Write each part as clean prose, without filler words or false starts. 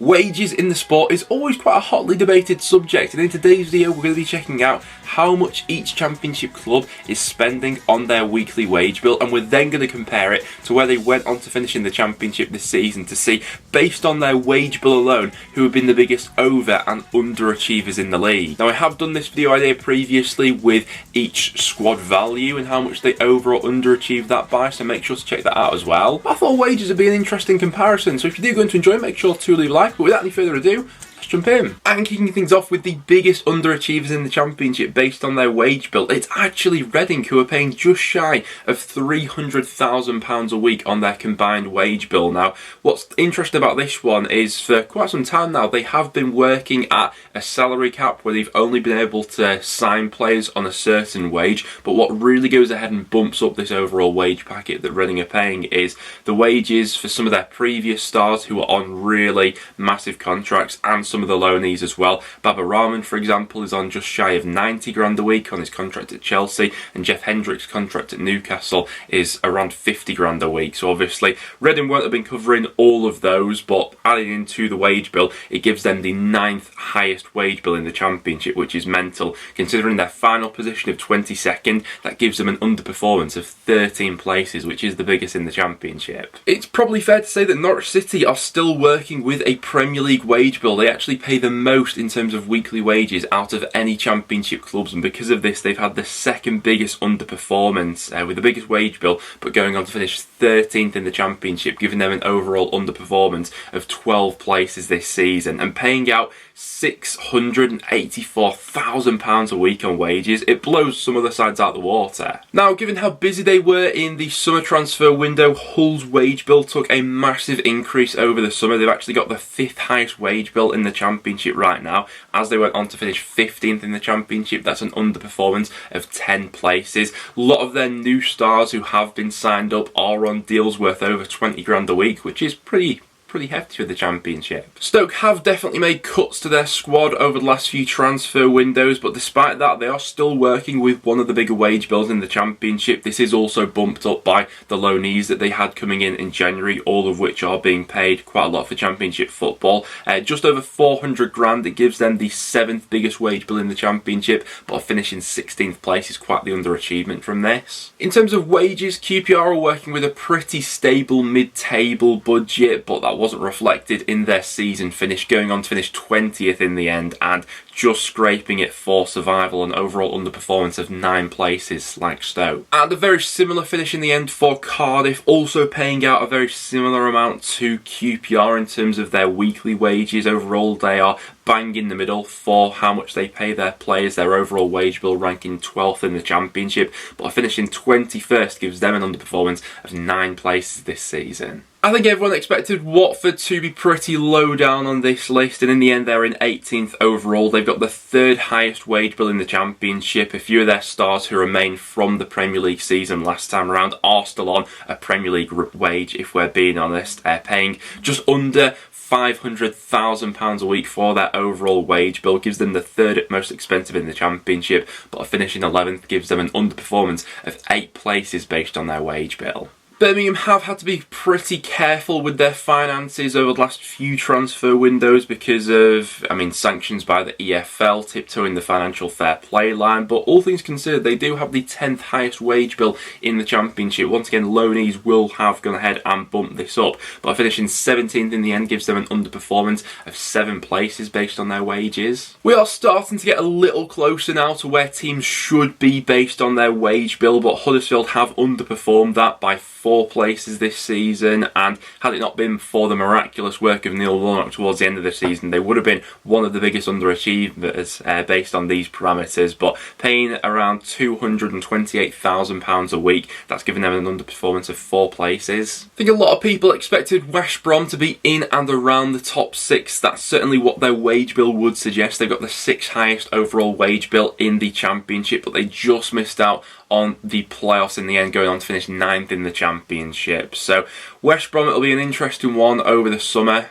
Wages in the sport is always quite a hotly debated subject, and in today's video we're going to be checking out how much each championship club is spending on their weekly wage bill, and we're then going to compare it to where they went on to finish in the championship this season to see, based on their wage bill alone, who have been the biggest over and underachievers in the league. Now, I have done this video idea previously with each squad value and how much they over or underachieved that by, so make sure to check that out as well. But I thought wages would be an interesting comparison, so if you do go to enjoy it, make sure to leave a like. But without any further ado, let's jump in. And kicking things off with the biggest underachievers in the championship based on their wage bill, it's actually Reading, who are paying just shy of £300,000 a week on their combined wage bill. Now, what's interesting about this one is for quite some time now, they have been working at a salary cap where they've only been able to sign players on a certain wage. But what really goes ahead and bumps up this overall wage packet that Reading are paying is the wages for some of their previous stars who are on really massive contracts, and some of the loanees as well. Baba Rahman, for example, is on just shy of 90 grand a week on his contract at Chelsea, and Jeff Hendrick's contract at Newcastle is around 50 grand a week. So obviously Reading won't have been covering all of those, but adding into the wage bill, it gives them the 9th highest wage bill in the championship, which is mental. Considering their final position of 22nd, that gives them an underperformance of 13 places, which is the biggest in the championship. It's probably fair to say that Norwich City are still working with a Premier League wage bill. They actually pay the most in terms of weekly wages out of any championship clubs, and because of this they've had the second biggest underperformance with the biggest wage bill, but going on to finish 13th in the championship, giving them an overall underperformance of 12 places this season, and paying out £684,000 a week on wages. It blows some other sides out the water. Now, given how busy they were in the summer transfer window, Hull's wage bill took a massive increase over the summer. They've actually got the 5th highest wage bill in the championship right now, as they went on to finish 15th in the championship. That's an underperformance of 10 places. A lot of their new stars who have been signed up are on deals worth over 20 grand a week, which is pretty hefty for the championship. Stoke have definitely made cuts to their squad over the last few transfer windows, but despite that they are still working with one of the bigger wage bills in the championship. This is also bumped up by the loanees that they had coming in January, all of which are being paid quite a lot for championship football. Just over 400 grand. It gives them the 7th biggest wage bill in the championship, but finishing 16th place is quite the underachievement from this. In terms of wages, QPR are working with a pretty stable mid-table budget, but that wasn't reflected in their season finish, going on to finish 20th in the end and just scraping it for survival, an overall underperformance of 9 places like Stoke. And a very similar finish in the end for Cardiff, also paying out a very similar amount to QPR in terms of their weekly wages. Overall they are bang in the middle for how much they pay their players. Their overall wage bill ranking 12th in the championship, but finishing 21st gives them an underperformance of 9 places this season. I think everyone expected Watford to be pretty low down on this list, and in the end they're in 18th overall. They've got the 3rd highest wage bill in the championship. A few of their stars who remain from the Premier League season last time around are still on a Premier League wage, if we're being honest, paying just under £500,000 a week for their overall wage bill. Gives them the 3rd most expensive in the championship, but finishing 11th gives them an underperformance of 8 places based on their wage bill. Birmingham have had to be pretty careful with their finances over the last few transfer windows because of, sanctions by the EFL tiptoeing the financial fair play line, but all things considered, they do have the 10th highest wage bill in the championship. Once again, loanees will have gone ahead and bumped this up, but finishing 17th in the end gives them an underperformance of 7 places based on their wages. We are starting to get a little closer now to where teams should be based on their wage bill, but Huddersfield have underperformed that by 4 places this season, and had it not been for the miraculous work of Neil Warnock towards the end of the season, they would have been one of the biggest underachievers based on these parameters, but paying around £228,000 a week, that's given them an underperformance of 4 places. I think a lot of people expected West Brom to be in and around the top 6. That's certainly what their wage bill would suggest. They've got the 6th highest overall wage bill in the championship, but they just missed out on the playoffs in the end, going on to finish 9th in the Championship. So West Brom, it'll be an interesting one over the summer.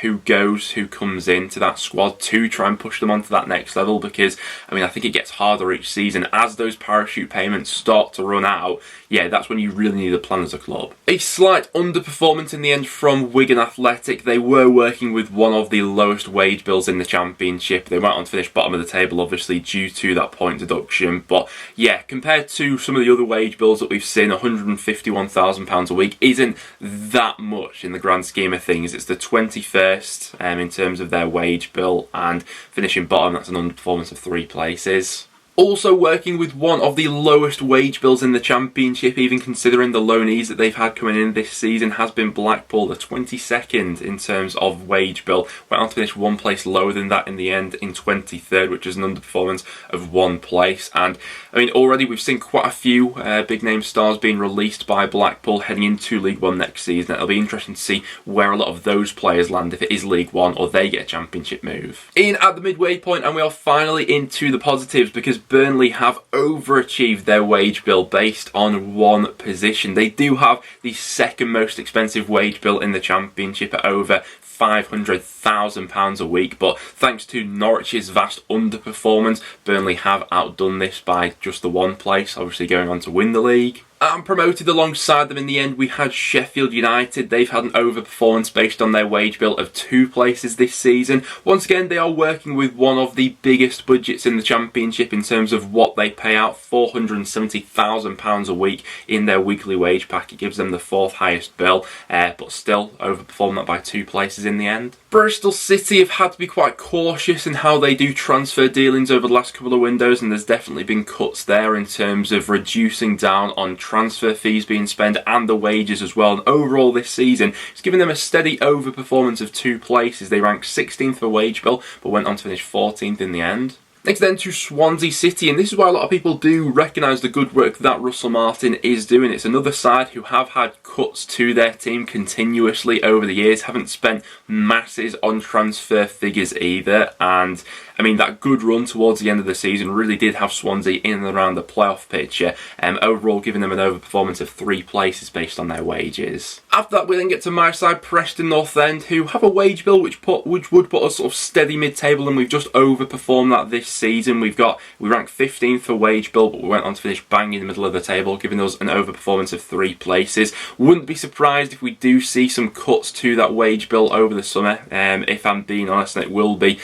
Who comes into that squad to try and push them onto that next level, because I think it gets harder each season as those parachute payments start to run out. Yeah, that's when you really need a plan as a club. A slight underperformance in the end from Wigan Athletic. They were working with one of the lowest wage bills in the Championship. They went on to finish bottom of the table, obviously, due to that point deduction. But yeah, compared to some of the other wage bills that we've seen, £151,000 a week isn't that much in the grand scheme of things. It's the 21st in terms of their wage bill, and finishing bottom, that's an underperformance of 3 places. Also working with one of the lowest wage bills in the Championship, even considering the loanees that they've had coming in this season, has been Blackpool, the 22nd in terms of wage bill. Went on to finish 1 place lower than that in the end, in 23rd, which is an underperformance of 1 place. And already we've seen quite a few big name stars being released by Blackpool heading into League One next season. It'll be interesting to see where a lot of those players land, if it is League One or they get a Championship move. In at the midway point, and we are finally into the positives, because Burnley have overachieved their wage bill based on 1 position. They do have the second most expensive wage bill in the Championship at over £500,000 a week, but thanks to Norwich's vast underperformance, Burnley have outdone this by just the 1 place, obviously going on to win the league. And promoted alongside them in the end, we had Sheffield United. They've had an overperformance based on their wage bill of 2 places this season. Once again, they are working with one of the biggest budgets in the Championship in terms of what they pay out, £470,000 a week in their weekly wage pack. It gives them the 4th highest bill, but still overperformed that by 2 places in the end. Bristol City have had to be quite cautious in how they do transfer dealings over the last couple of windows, and there's definitely been cuts there in terms of reducing down on transfer fees being spent and the wages as well. And overall this season, it's given them a steady overperformance of 2 places. They ranked 16th for wage bill, but went on to finish 14th in the end. Next then to Swansea City, and this is why a lot of people do recognise the good work that Russell Martin is doing. It's another side who have had cuts to their team continuously over the years, haven't spent masses on transfer figures either, and that good run towards the end of the season really did have Swansea in and around the playoff picture, overall giving them an overperformance of 3 places based on their wages. After that, we then get to my side, Preston North End, who have a wage bill which would put us sort of steady mid-table, and we've just overperformed that this season. We ranked 15th for wage bill, but we went on to finish bang in the middle of the table, giving us an overperformance of 3 places. Wouldn't be surprised if we do see some cuts to that wage bill over the summer, if I'm being honest, and it will be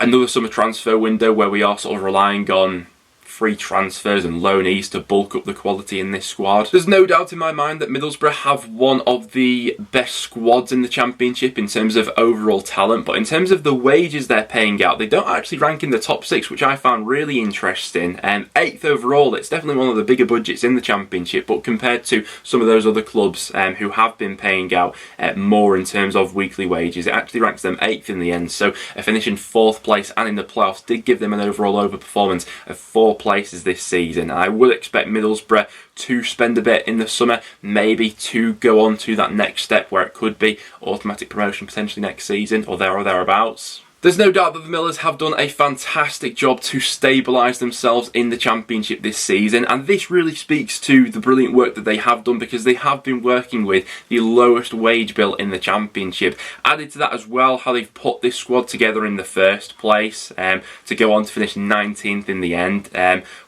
another summer transfer window where we are sort of relying on free transfers and loanees to bulk up the quality in this squad. There's no doubt in my mind that Middlesbrough have one of the best squads in the Championship in terms of overall talent, but in terms of the wages they're paying out, they don't actually rank in the top 6, which I found really interesting. 8th overall, it's definitely one of the bigger budgets in the Championship, but compared to some of those other clubs who have been paying out more in terms of weekly wages, it actually ranks them 8th in the end. So finishing 4th place and in the playoffs did give them an overall overperformance of 4 places this season. I would expect Middlesbrough to spend a bit in the summer, maybe to go on to that next step where it could be automatic promotion potentially next season or there or thereabouts. There's no doubt that the Millers have done a fantastic job to stabilise themselves in the Championship this season, and this really speaks to the brilliant work that they have done, because they have been working with the lowest wage bill in the Championship. Added to that as well, how they've put this squad together in the first place to go on to finish 19th in the end.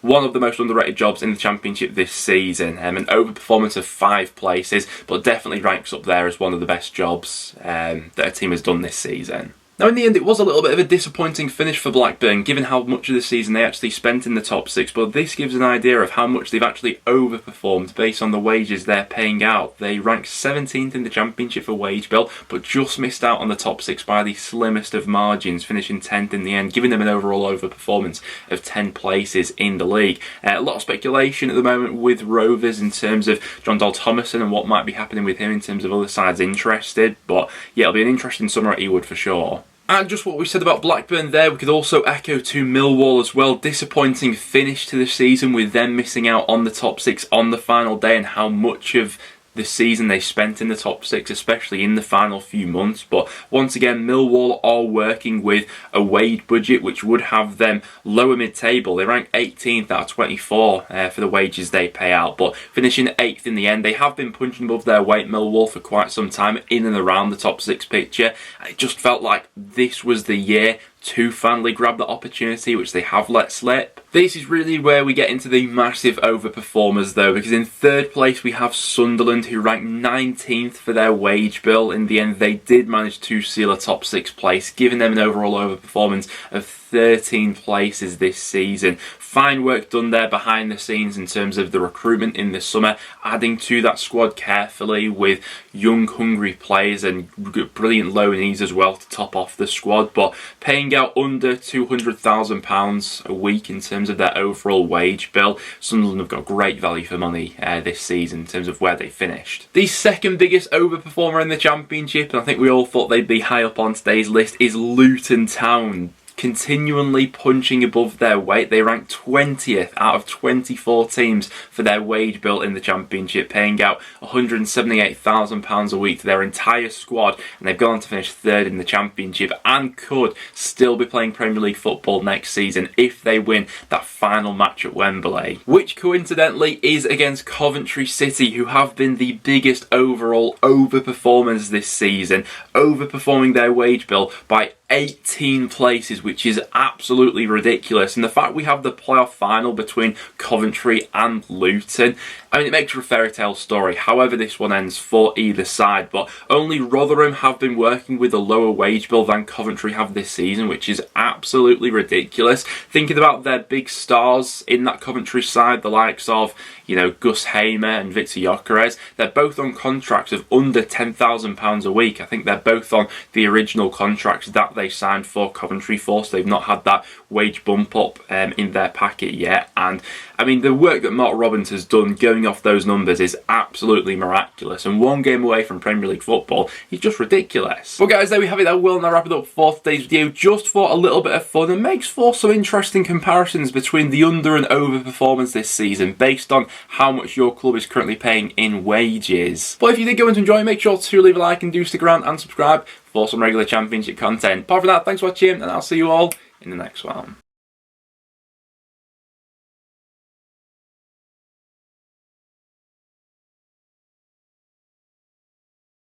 One of the most underrated jobs in the Championship this season, an overperformance of 5 places, but definitely ranks up there as one of the best jobs that a team has done this season. Now in the end, it was a little bit of a disappointing finish for Blackburn, given how much of the season they actually spent in the top 6, but this gives an idea of how much they've actually overperformed based on the wages they're paying out. They ranked 17th in the Championship for wage bill, but just missed out on the top 6 by the slimmest of margins, finishing 10th in the end, giving them an overall overperformance of 10 places in the league. A lot of speculation at the moment with Rovers in terms of John Dahl Tomasson and what might be happening with him in terms of other sides interested, but yeah, it'll be an interesting summer at Ewood for sure. And just what we said about Blackburn there, we could also echo to Millwall as well. Disappointing finish to the season with them missing out on the top 6 on the final day, and how much of the season they spent in the top 6, especially in the final few months. But once again, Millwall are working with a wage budget which would have them lower mid-table. They rank 18th out of 24 for the wages they pay out, but finishing 8th in the end. They have been punching above their weight, Millwall, for quite some time in and around the top 6 picture. It just felt like this was the year to finally grab the opportunity, which they have let slip. This is really where we get into the massive overperformers though, because in 3rd place we have Sunderland, who ranked 19th for their wage bill. In the end, they did manage to seal a top 6 place, giving them an overall overperformance of 13 places this season. Fine work done there behind the scenes in terms of the recruitment in the summer, adding to that squad carefully with young, hungry players and brilliant loanees as well to top off the squad, but paying out under £200,000 a week in terms of their overall wage bill. Sunderland have got great value for money this season in terms of where they finished. The second biggest overperformer in the Championship, and I think we all thought they'd be high up on today's list, is Luton Town. Continually punching above their weight. They rank 20th out of 24 teams for their wage bill in the Championship, paying out £178,000 a week to their entire squad, and they've gone on to finish 3rd in the Championship and could still be playing Premier League football next season if they win that final match at Wembley, which coincidentally is against Coventry City, who have been the biggest overall overperformers this season, overperforming their wage bill by 18 places, which is absolutely ridiculous. And the fact we have the playoff final between Coventry and Luton, I mean, it makes for a fairy tale story, however this one ends for either side. But only Rotherham have been working with a lower wage bill than Coventry have this season, which is absolutely ridiculous. Thinking about their big stars in that Coventry side, the likes of, you know, Gus Hamer and Victor Gyökeres, they're both on contracts of under £10,000 a week. I think they're both on the original contracts that they signed for Coventry for, so they've not had that wage bump up in their packet yet. And I mean, the work that Mark Robins has done going off those numbers is absolutely miraculous, and one game away from Premier League football is just ridiculous. But guys, there we have it. That will now wrap it up for today's video, just for a little bit of fun, and makes for some interesting comparisons between the under and over performance this season based on how much your club is currently paying in wages. But if you did go on to enjoy, make sure to leave a like and do stick around and subscribe for some regular Championship content. Apart from that, thanks for watching, and I'll see you all in the next one.